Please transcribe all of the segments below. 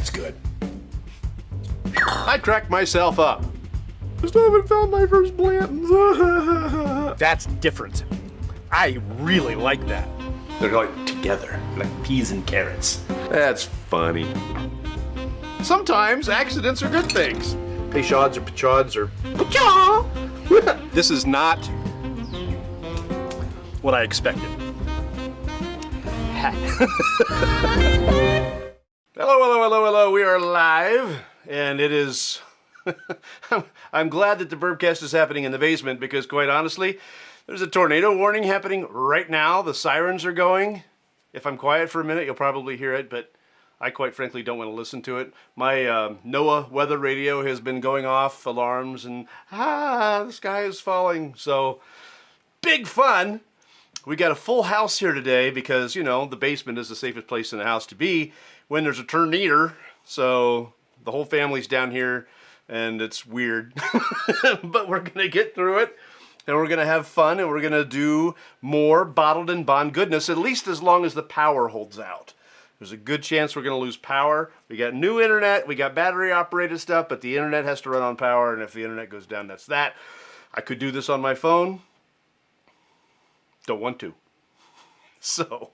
That's good. I cracked myself up. I still haven't found my first Blanton's. That's different. I really like that. They're like together, like peas and carrots. That's funny. Sometimes accidents are good things. Peychaud's or Peychaud's or Peychaud. This is not what I expected. Hello. We are live, and it is... I'm glad that the Bourbcast is happening in the basement because, quite honestly, there's a tornado warning happening right now. The sirens are going. If I'm quiet for a minute, you'll probably hear it, but I quite frankly don't want to listen to it. My NOAA weather radio has been going off alarms, and the sky is falling. So, big fun. We got a full house here today because, you know, the basement is the safest place in the house to be when there's a tornado. So the whole family's down here and it's weird, but we're going to get through it and we're going to have fun and we're going to do more bottled and bond goodness, at least as long as the power holds out. There's a good chance we're going to lose power. We got new internet, we got battery operated stuff, but the internet has to run on power, and if the internet goes down, that's that. I could do this on my phone. Don't want to. So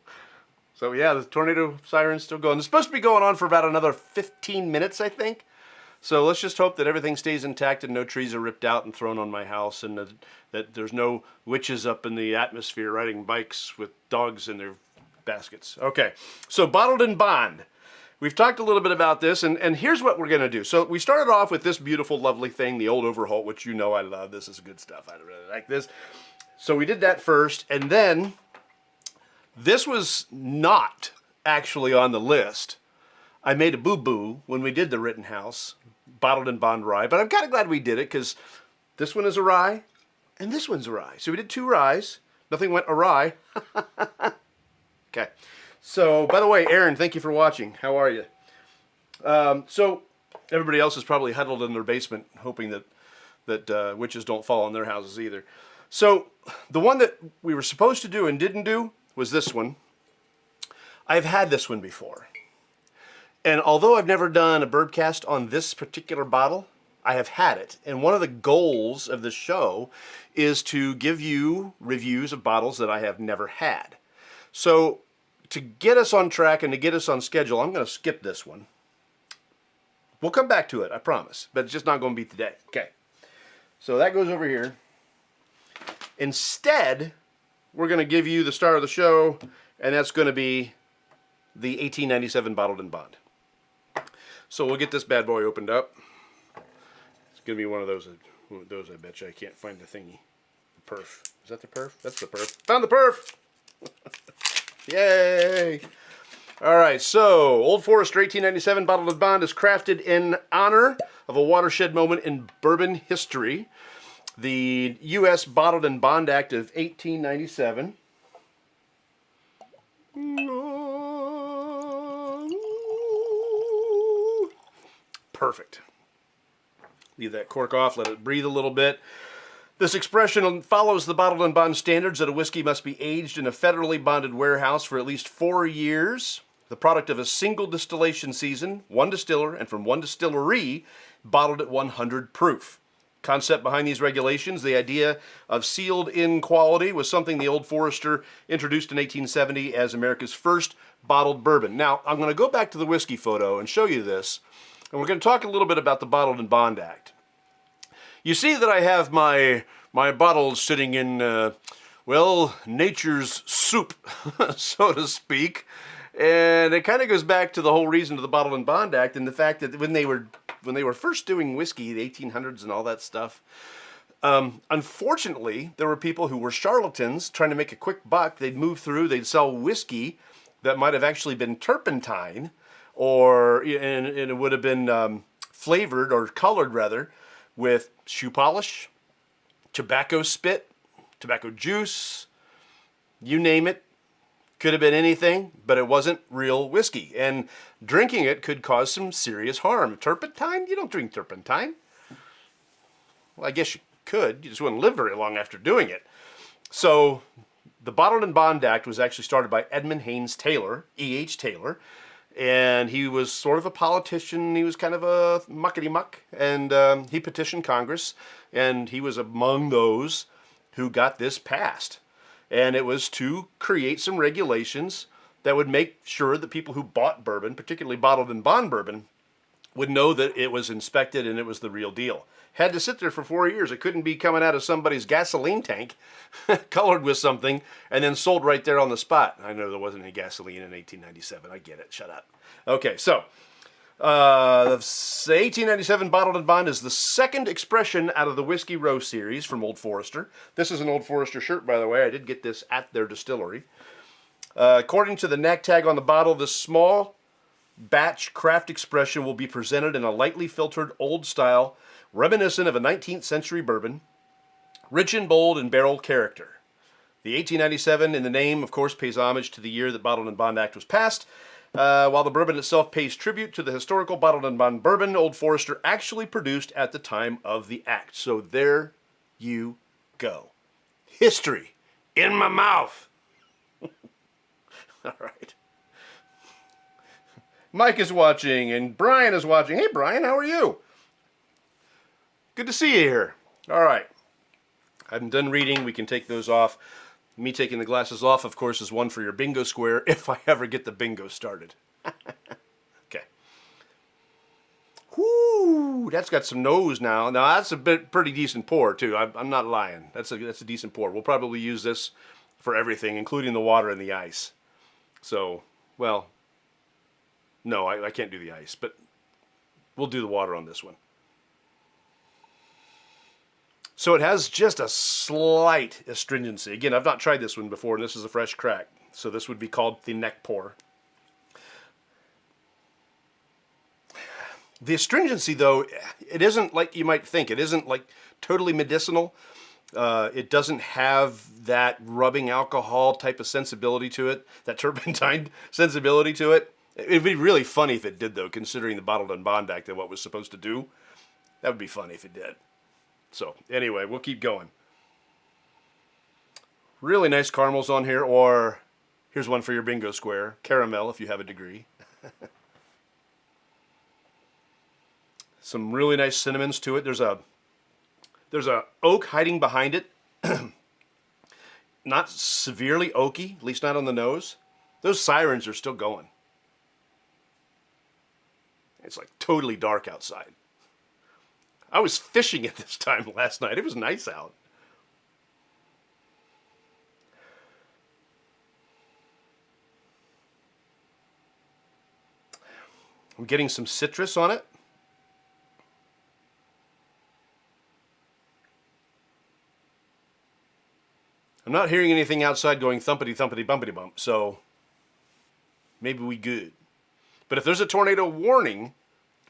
yeah, the tornado siren's still going. It's supposed to be going on for about another 15 minutes, I think. So let's just hope that everything stays intact and no trees are ripped out and thrown on my house, and that there's no witches up in the atmosphere riding bikes with dogs in their baskets. Okay, so bottled and bond. We've talked a little bit about this, and here's what we're going to do. So we started off with this beautiful, lovely thing, the old Overholt, which you know I love. This is good stuff. I really like this. So we did that first, and then this was not actually on the list. I made a boo-boo when we did the Rittenhouse bottled and bond rye, but I'm kind of glad we did it because this one is a rye and this one's a rye. So we did two ryes. Nothing went awry. Okay. So, by the way, Aaron, thank you for watching. How are you? So everybody else is probably huddled in their basement hoping that witches don't fall on their houses either. So the one that we were supposed to do and didn't do was this one. I've had this one before. And although I've never done a Bourbcast on this particular bottle, I have had it. And one of the goals of this show is to give you reviews of bottles that I have never had. So to get us on track and to get us on schedule, I'm going to skip this one. We'll come back to it, I promise. But it's just not going to be today. Okay. So that goes over here. Instead, we're going to give you the star of the show, and that's going to be the 1897 Bottled and Bond. So we'll get this bad boy opened up. It's going to be one of those, I bet you. I can't find the thingy. The perf. Is that the perf? That's the perf. Found the perf! Yay! All right, so Old Forester 1897 Bottled and Bond is crafted in honor of a watershed moment in bourbon history. The U.S. Bottled and Bond Act of 1897. Perfect. Leave that cork off, let it breathe a little bit. This expression follows the Bottled and Bond standards that a whiskey must be aged in a federally bonded warehouse for at least 4 years. The product of a single distillation season, one distiller, and from one distillery, bottled at 100 proof. Concept behind these regulations, the idea of sealed-in quality, was something the Old Forester introduced in 1870 as America's first bottled bourbon. Now, I'm going to go back to the whiskey photo and show you this, and we're going to talk a little bit about the Bottled and Bond Act. You see that I have my bottles sitting in, well, nature's soup, so to speak, and it kind of goes back to the whole reason of the Bottled and Bond Act and the fact that when they were first doing whiskey, the 1800s and all that stuff, unfortunately, there were people who were charlatans trying to make a quick buck. They'd move through, they'd sell whiskey that might have actually been turpentine, and it would have been flavored, or colored rather, with shoe polish, tobacco spit, tobacco juice, you name it. Could have been anything, but it wasn't real whiskey. And drinking it could cause some serious harm. Turpentine? You don't drink turpentine. Well, I guess you could. You just wouldn't live very long after doing it. So the Bottled and Bond Act was actually started by Edmund Haynes Taylor, E.H. Taylor, And he was sort of a politician. He was kind of a muckety-muck. And he petitioned Congress. And he was among those who got this passed. And it was to create some regulations that would make sure that people who bought bourbon, particularly bottled and bond bourbon, would know that it was inspected and it was the real deal. Had to sit there for 4 years. It couldn't be coming out of somebody's gasoline tank, colored with something, and then sold right there on the spot. I know there wasn't any gasoline in 1897. I get it. Shut up. Okay, so the 1897 Bottled and Bond is the second expression out of the Whiskey Row series from Old Forester. This is an Old Forester shirt, by the way. I did get this at their distillery. According to the neck tag on the bottle, this small batch craft expression will be presented in a lightly filtered old style, reminiscent of a 19th century bourbon, rich and bold in barrel character. The 1897 in the name, of course, pays homage to the year that Bottled and Bond Act was passed. While the bourbon itself pays tribute to the historical Bottled and Bond bourbon Old Forester actually produced at the time of the act. So there you go. History in my mouth. All right. Mike is watching and Brian is watching. Hey, Brian, how are you? Good to see you here. All right. I'm done reading. We can take those off. Me taking the glasses off, of course, is one for your bingo square if I ever get the bingo started. Okay. Whoo, that's got some nose now. Now, that's a pretty decent pour, too. I'm not lying. That's a decent pour. We'll probably use this for everything, including the water and the ice. So, well, no, I can't do the ice, but we'll do the water on this one. So it has just a slight astringency. Again, I've not tried this one before, and this is a fresh crack. So this would be called the neck pour. The astringency, though, it isn't like you might think. It isn't like totally medicinal. It doesn't have that rubbing alcohol type of sensibility to it, that turpentine sensibility to it. It'd be really funny if it did, though, considering the Bottled and Bond Act and what it was supposed to do. That would be funny if it did. So, anyway, we'll keep going. Really nice caramels on here, or here's one for your bingo square. Caramel, if you have a degree. Some really nice cinnamons to it. There's a oak hiding behind it. Not severely oaky, at least not on the nose. Those sirens are still going. It's like totally dark outside. I was fishing at this time last night. It was nice out. I'm getting some citrus on it. I'm not hearing anything outside going thumpity thumpity bumpity bump, so maybe we good. But if there's a tornado warning,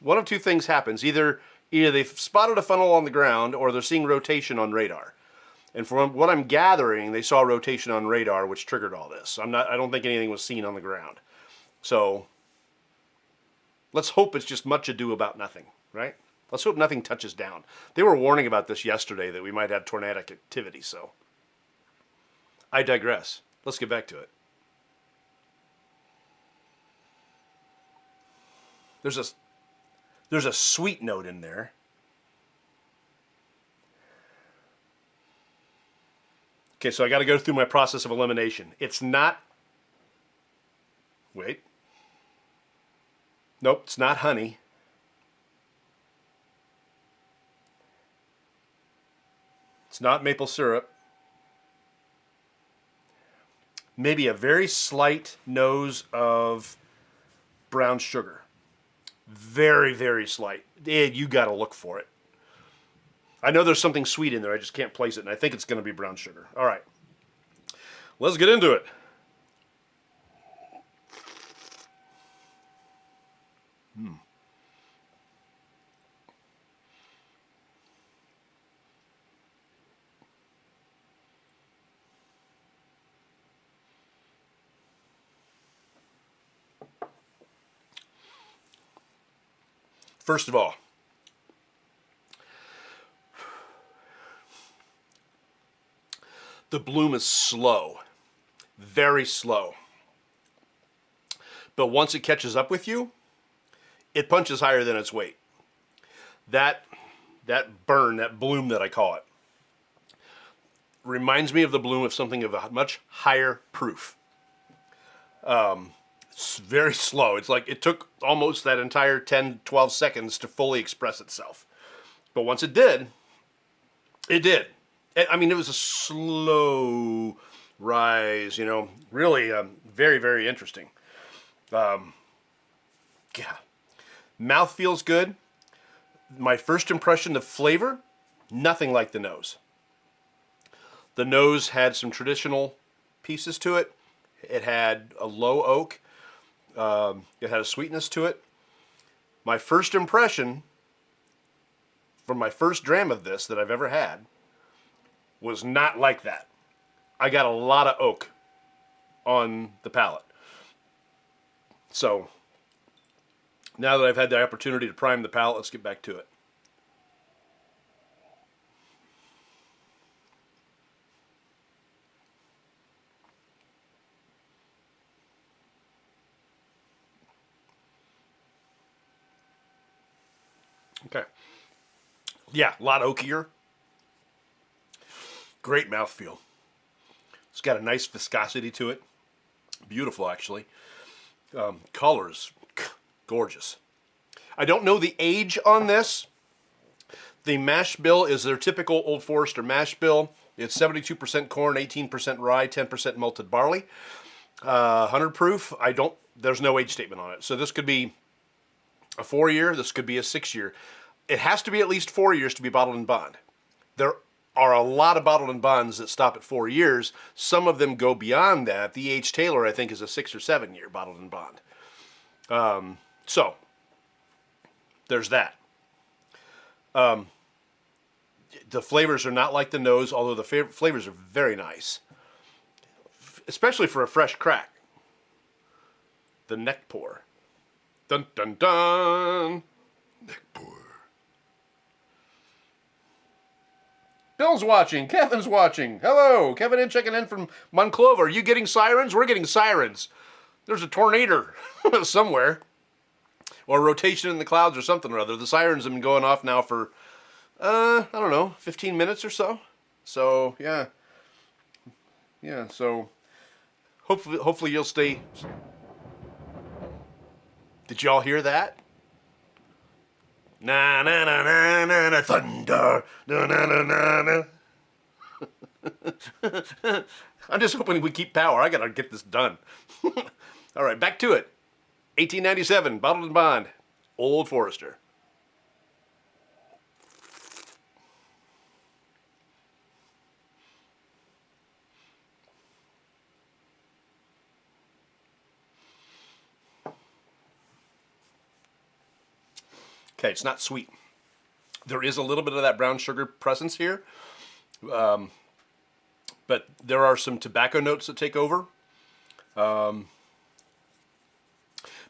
one of two things happens. Either they've spotted a funnel on the ground or they're seeing rotation on radar. And from what I'm gathering, they saw rotation on radar, which triggered all this. I don't think anything was seen on the ground. So let's hope it's just much ado about nothing, right? Let's hope nothing touches down. They were warning about this yesterday, that we might have tornadic activity, so I digress. Let's get back to it. There's a sweet note in there. Okay, so I got to go through my process of elimination. It's not... Wait. Nope, it's not honey. It's not maple syrup. Maybe a very slight nose of brown sugar. Very, very slight. You got to look for it. I know there's something sweet in there. I just can't place it, and I think it's going to be brown sugar. All right. Let's get into it. First of all, the bloom is slow, very slow. But once it catches up with you, it punches higher than its weight. That burn, that bloom that I call it, reminds me of the bloom of something of a much higher proof. It's very slow. It's like it took almost that entire 10, 12 seconds to fully express itself. But once it did, it did. I mean, it was a slow rise, you know, really very, very interesting. Yeah. Mouth feels good. My first impression of flavor, nothing like the nose. The nose had some traditional pieces to it. It had a low oak. It had a sweetness to it. My first impression from my first dram of this that I've ever had was not like that. I got a lot of oak on the palate. So now that I've had the opportunity to prime the palate, let's get back to it. Okay. Yeah, a lot oakier. Great mouthfeel. It's got a nice viscosity to it. Beautiful, actually. Colors, gorgeous. I don't know the age on this. The mash bill is their typical Old Forester mash bill. It's 72% corn, 18% rye, 10% malted barley. 100 proof. There's no age statement on it. So this could be a 4-year. This could be a 6-year. It has to be at least 4 years to be bottled and bond. There are a lot of bottled and bonds that stop at 4 years. Some of them go beyond that. The H. Taylor, I think, is a 6 or 7 year bottled and bond. So there's that. The flavors are not like the nose, although the flavors are very nice, especially for a fresh crack. The neck pour. Dun dun dun. Neck pour. Bill's watching. Kevin's watching. Hello. Kevin in checking in from Monclova. Are you getting sirens? We're getting sirens. There's a tornado somewhere. Or rotation in the clouds or something or other. The sirens have been going off now for, I don't know, 15 minutes or so. So, yeah. Yeah, so hopefully you'll stay. Did y'all hear that? Na na na na na na thunder na na na na na. I'm just hoping we keep power. I gotta get this done. All right, back to it. 1897, bottled and bond, Old Forester. Okay, it's not sweet. There is a little bit of that brown sugar presence here, but there are some tobacco notes that take over.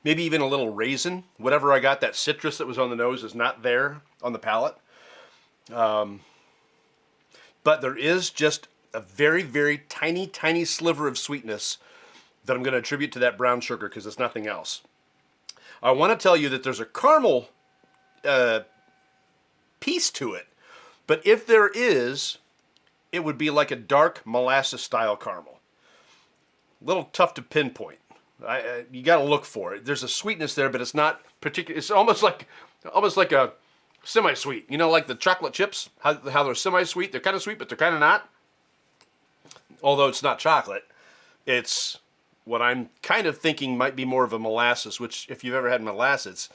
Maybe even a little raisin. Whatever I got, that citrus that was on the nose is not there on the palate. But there is just a very, very tiny, tiny sliver of sweetness that I'm going to attribute to that brown sugar because it's nothing else. I want to tell you that there's a caramel piece to it. But if there is, it would be like a dark molasses style caramel. A little tough to pinpoint. You got to look for it. There's a sweetness there, but it's not particular. It's almost like a semi-sweet. You know, like the chocolate chips, how they're semi-sweet. They're kind of sweet, but they're kind of not. Although it's not chocolate, it's what I'm kind of thinking might be more of a molasses. Which, if you've ever had molasses,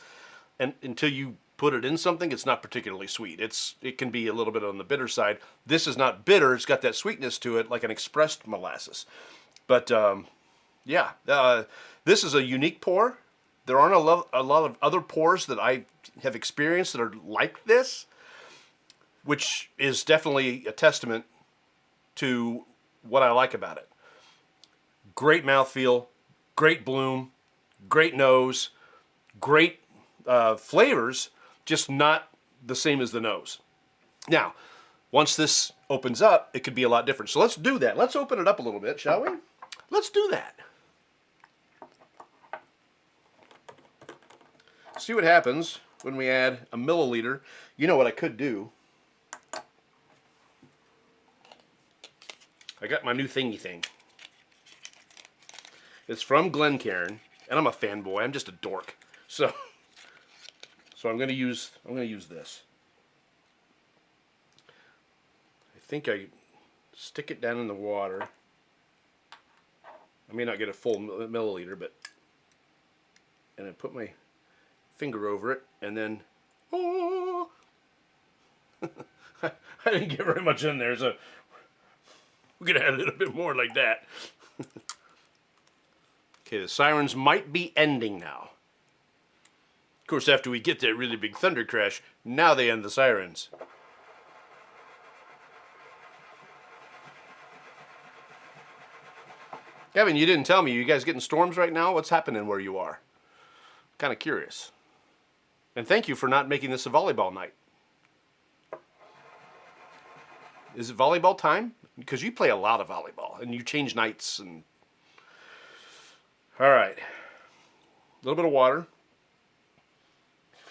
and until you put it in something, it's not particularly sweet. It can be a little bit on the bitter side. This is not bitter. It's got that sweetness to it, like an expressed molasses. But yeah, this is a unique pour. There aren't a lot of other pours that I have experienced that are like this, which is definitely a testament to what I like about it. Great mouthfeel, great bloom, great nose, great flavors, just not the same as the nose. Now, once this opens up, it could be a lot different. So let's do that. Let's open it up a little bit, shall we? Let's do that. see what happens when we add a milliliter. You know what I could do? I got my new thingy thing. It's from Glencairn, and I'm a fanboy. I'm just a dork. So I'm gonna use this. I think I stick it down in the water. I may not get a full milliliter, but and I put my finger over it, and then oh, I didn't get very much in there, so we're gonna add a little bit more like that. Okay, the sirens might be ending now. Of course, after we get that really big thunder crash, now they end the sirens. Kevin, you didn't tell me. You guys getting storms right now? What's happening where you are? Kind of curious. And thank you for not making this a volleyball night. Is it volleyball time? Because you play a lot of volleyball, and you change nights. And all right. A little bit of water.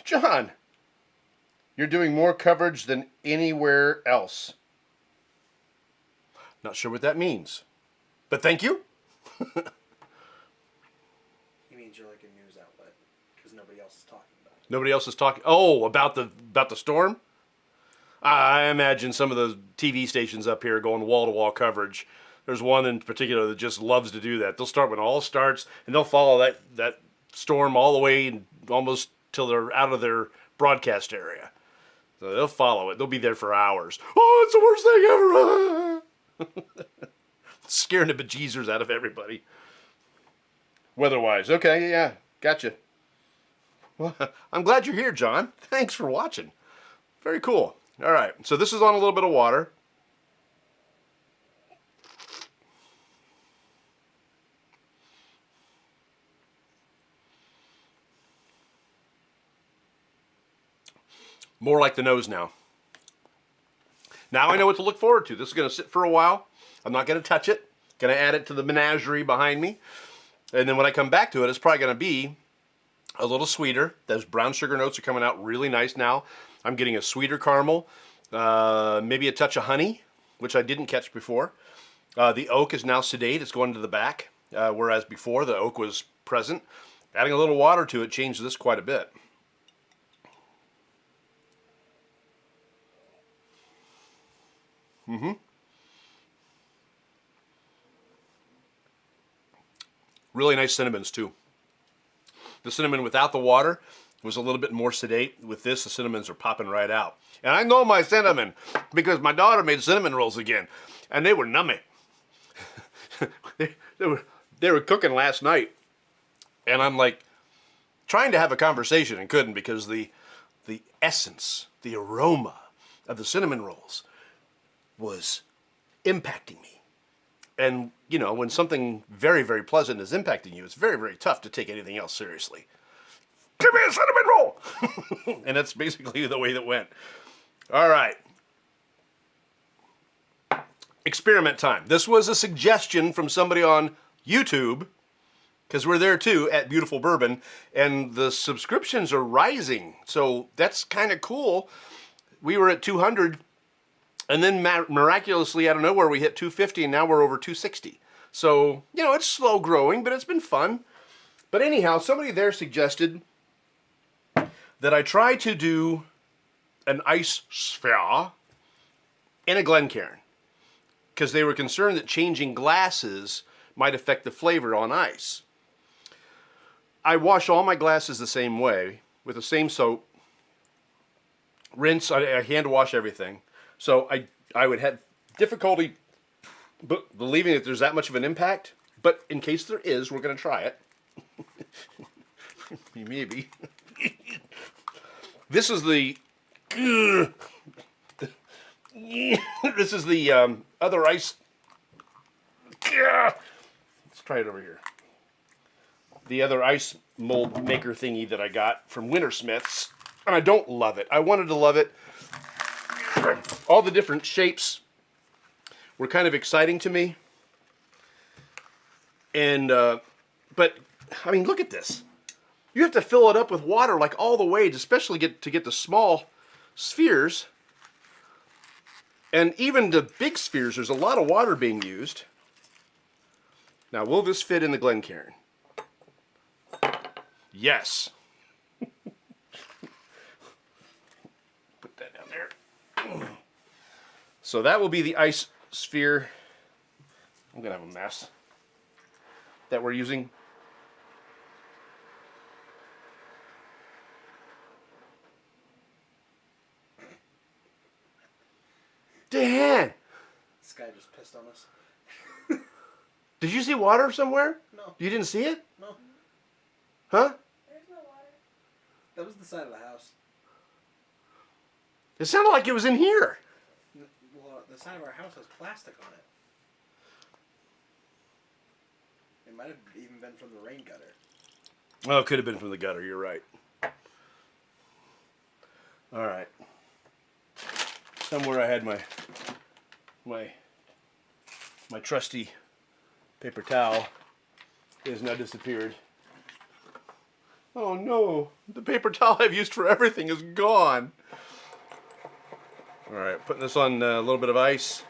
John, you're doing more coverage than anywhere else. Not sure what that means, but thank you. He means you're like a news outlet because nobody else is talking about it. Nobody else is talking. Oh, about the storm. I imagine some of those TV stations up here going wall-to-wall coverage. There's one in particular that just loves to do that. They'll start when it all starts, and they'll follow that storm all the way almost till they're out of their broadcast area. So they'll follow it. They'll be there for hours. Oh, it's the worst thing ever. Scaring the bejeezers out of everybody. Weather-wise. Okay, yeah, gotcha. Well, I'm glad you're here, John. Thanks for watching. Very cool. All right, so this is on a little bit of water. More like the nose now. Now I know what to look forward to. This is going to sit for a while. I'm not going to touch it. Going to add it to the menagerie behind me. And then when I come back to it, it's probably going to be a little sweeter. Those brown sugar notes are coming out really nice now. I'm getting a sweeter caramel. Maybe a touch of honey, which I didn't catch before. The oak is now sedate. It's going to the back, whereas before the oak was present. Adding a little water to it changed this quite a bit. Really nice cinnamons too. The cinnamon without the water was a little bit more sedate. With this, the cinnamons are popping right out. And I know my cinnamon because my daughter made cinnamon rolls again, and they were nummy. they were cooking last night, and I'm like trying to have a conversation and couldn't because the essence, the aroma of the cinnamon rolls was impacting me. And, you know, when something very, very pleasant is impacting you, it's very, very tough to take anything else seriously. Give me a cinnamon roll! And that's basically the way that went. All right. Experiment time. This was a suggestion from somebody on YouTube, because we're there too at Beautiful Bourbon, and the subscriptions are rising. So that's kind of cool. We were at 200. And then miraculously, out of nowhere, we hit 250, and now we're over 260. So, you know, it's slow growing, but it's been fun. But anyhow, somebody there suggested that I try to do an ice sphere in a Glencairn, because they were concerned that changing glasses might affect the flavor on ice. I wash all my glasses the same way, with the same soap. Rinse, I hand wash everything. So I would have difficulty believing that there's that much of an impact, but in case there is, we're going to try it. Maybe. This is the this is the other ice. Let's try it over here. The other ice mold maker thingy that I got from Wintersmiths, and I don't love it. I wanted to love it. All the different shapes were kind of exciting to me. And, but, I mean, look at this. you have to fill it up with water like all the way, especially to get the small spheres. And even the big spheres, there's a lot of water being used. Now, will this fit in the Glencairn? Yes. Put that down there. So that will be the ice sphere. I'm going to have a mess that we're using. Dan! This guy just pissed on us. Did you see water somewhere? No. You didn't see it? No. Huh? There's no water. That was the side of the house. It sounded like it was in here. Well, the side of our house has plastic on it. It might have even been from the rain gutter. Oh, it could have been from the gutter. You're right. All right. Somewhere I had my trusty paper towel. It has now disappeared. Oh no! The paper towel I've used for everything is gone. All right, putting this on a little bit of ice.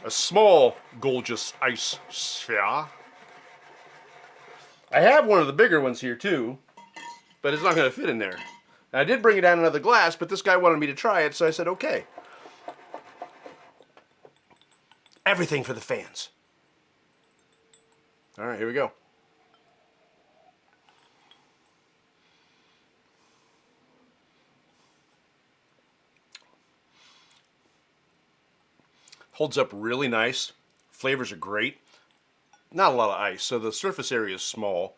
A small, gorgeous ice sphere. I have one of the bigger ones here too, but it's not going to fit in there. And I did bring it down another glass, but this guy wanted me to try it, so I said, okay. Everything for the fans. All right, here we go. Holds up really nice. Flavors are great. Not a lot of ice, so the surface area is small.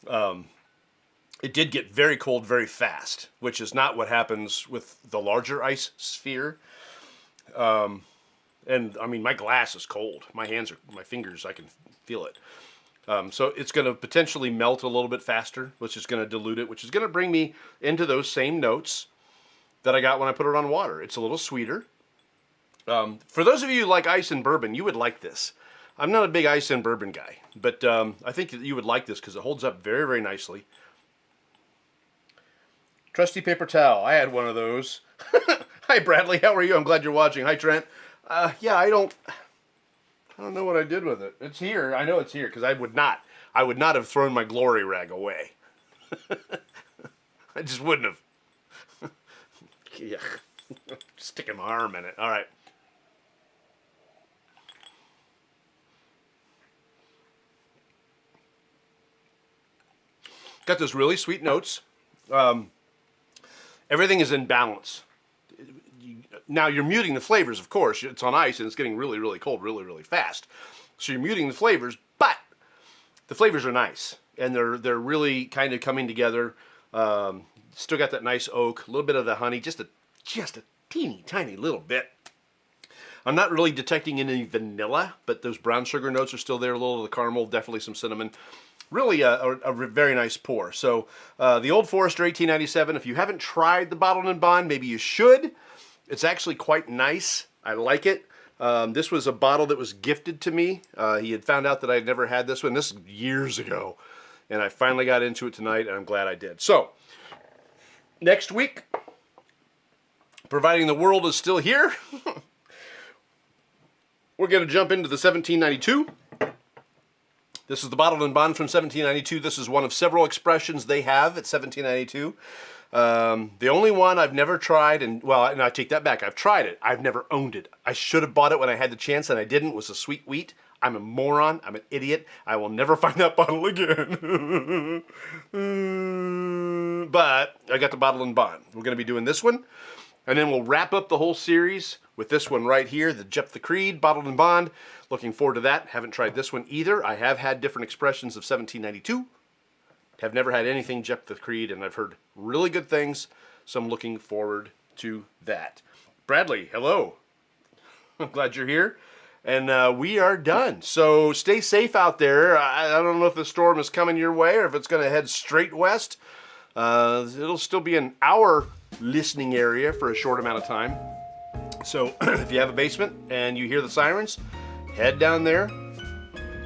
It did get very cold very fast, which is not what happens with the larger ice sphere. And I mean, my glass is cold. My fingers, I can feel it. So it's going to potentially melt a little bit faster, which is going to dilute it, which is going to bring me into those same notes that I got when I put it on water. It's a little sweeter. For those of you who like ice and bourbon, you would like this. I'm not a big ice and bourbon guy, but I think that you would like this because it holds up very, very nicely. Trusty paper towel. I had one of those. Hi, Bradley. How are you? I'm glad you're watching. Hi, Trent. Yeah, I don't know what I did with it. It's here. I know it's here because I would not have thrown my glory rag away. I just wouldn't have. Yeah. Sticking my arm in it. All right. Got those really sweet notes. Everything is in balance. Now you're muting the flavors, of course. It's on ice and it's getting really, really cold really, really fast. So you're muting the flavors, but the flavors are nice. And they're really kind of coming together. Still got that nice oak, a little bit of the honey, just a teeny tiny little bit. I'm not really detecting any vanilla, but those brown sugar notes are still there. A little of the caramel, definitely some cinnamon. Really a very nice pour. So the Old Forester 1897, if you haven't tried the Bottled and Bond, maybe you should. It's actually quite nice. I like it. This was a bottle that was gifted to me. He had found out that I had never had this one. This is years ago. And I finally got into it tonight, and I'm glad I did. So, next week, providing the world is still here, we're going to jump into the 1792. This is the Bottled and Bond from 1792. This is one of several expressions they have at 1792. The only one I've never tried, and I take that back. I've tried it. I've never owned it. I should have bought it when I had the chance, and I didn't. Was a sweet wheat. I'm a moron. I'm an idiot. I will never find that bottle again. But I got the Bottled and Bond. We're going to be doing this one, and then we'll wrap up the whole series with this one right here, the Jep the Creed, Bottled and Bond. Looking forward to that. Haven't tried this one either. I have had different expressions of 1792. Have never had anything Jep the Creed, and I've heard really good things, so I'm looking forward to that. Bradley, hello. I'm glad you're here, and we are done. So stay safe out there. I don't know if the storm is coming your way or if it's going to head straight west. It'll still be an hour listening area for a short amount of time. So if you have a basement and you hear the sirens, head down there.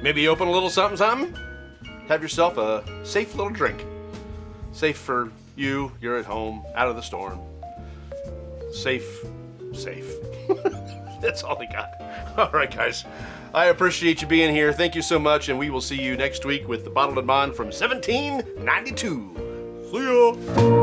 Maybe open a little something. Have yourself a safe little drink. Safe for you. You're at home, out of the storm. Safe. That's all I got. All right, guys. I appreciate you being here. Thank you so much, and we will see you next week with the Bottled and Bond from 1792. See ya.